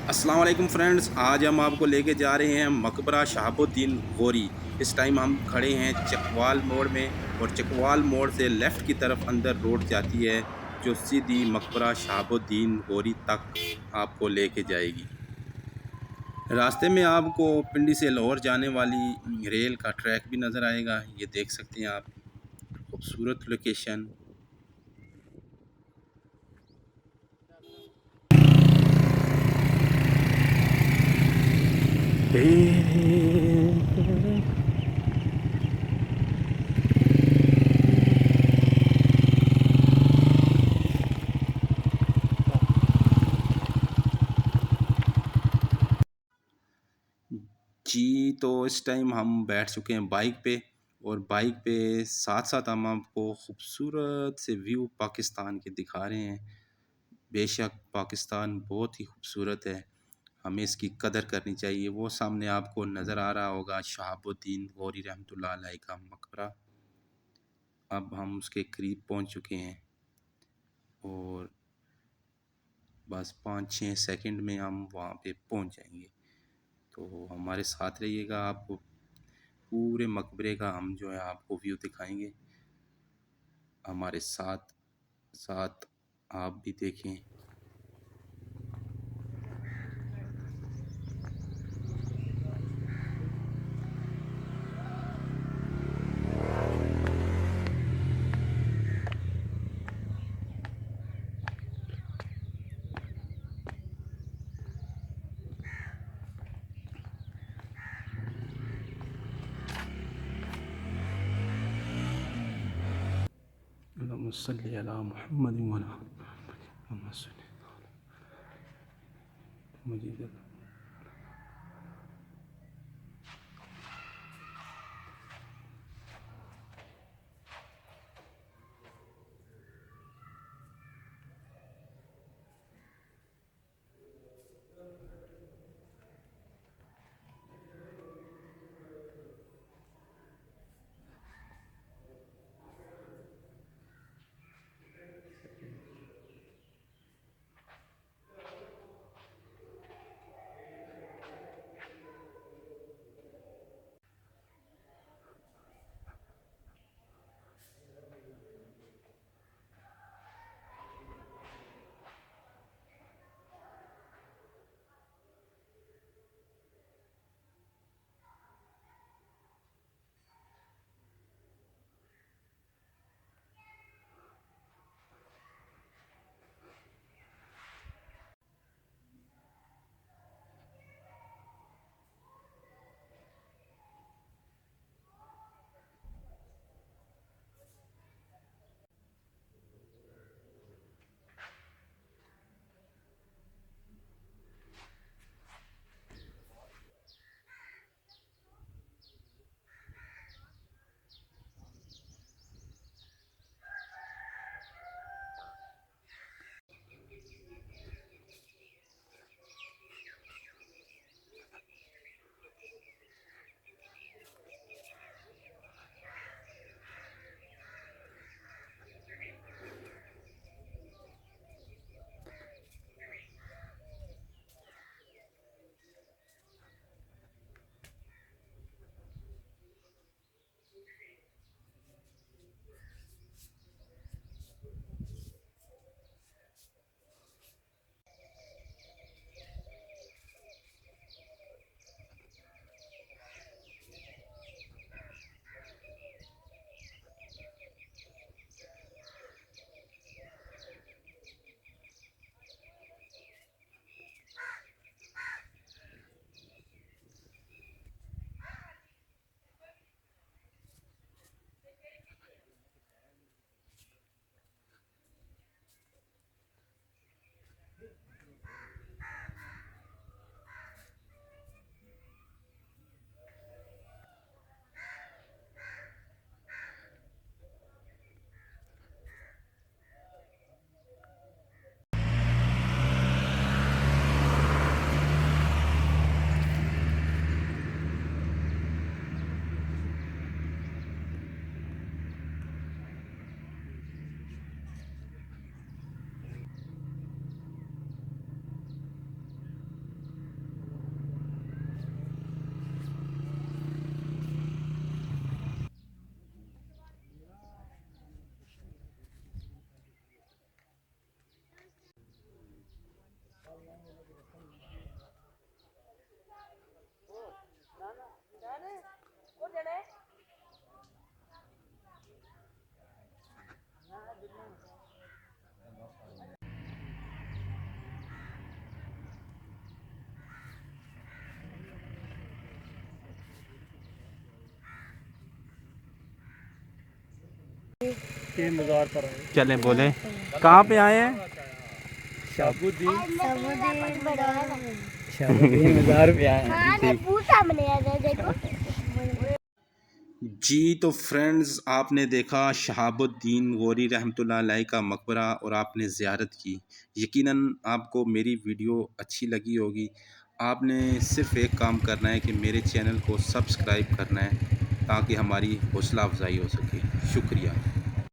अस्सलाम वालेकुम फ्रेंड्स, आज हम आपको लेके जा रहे हैं मकबरा शहाबुद्दीन गौरी। इस टाइम हम खड़े हैं चकवाल मोड़ में और चकवाल मोड़ से लेफ़्ट की तरफ अंदर रोड जाती है जो सीधी मकबरा शहाबुद्दीन गौरी तक आपको लेके जाएगी। रास्ते में आपको पिंडी से लाहौर जाने वाली रेल का ट्रैक भी नज़र आएगा, ये देख सकते हैं आप। खूबसूरत लोकेशन। जी, तो इस टाइम हम बैठ चुके हैं बाइक पे और बाइक पे साथ-साथ हम आपको खूबसूरत से व्यू पाकिस्तान के दिखा रहे हैं। बेशक पाकिस्तान बहुत ही खूबसूरत है, हमें इसकी कदर करनी चाहिए। वो सामने आपको नज़र आ रहा होगा शहाबुद्दीन गौरी रहमतुल्लाह अलैह का मकबरा। अब हम उसके करीब पहुंच चुके हैं और बस 5-6 सेकंड में हम वहाँ पे पहुंच जाएंगे। तो हमारे साथ रहिएगा, आपको पूरे मकबरे का हम जो है आपको व्यू दिखाएंगे। हमारे साथ साथ आप भी देखें। अल्लाहुम्मा सल्ली अला मुहम्मद व अला मुहम्मद मुझे के मज़ार पर आए। चले बोले कहाँ पे आए हैं? शाहबुद्दीन शाहबुद्दीन मज़ार पे आए हैं। जी तो फ्रेंड्स, आपने देखा शहाबुद्दीन गौरी रहमतुल्लाह अलैह का मकबरा और आपने ज़ियारत की। यकीनन आपको मेरी वीडियो अच्छी लगी होगी। आपने सिर्फ़ एक काम करना है कि मेरे चैनल को सब्सक्राइब करना है ताकि हमारी हौसला अफजाई हो सके। शुक्रिया।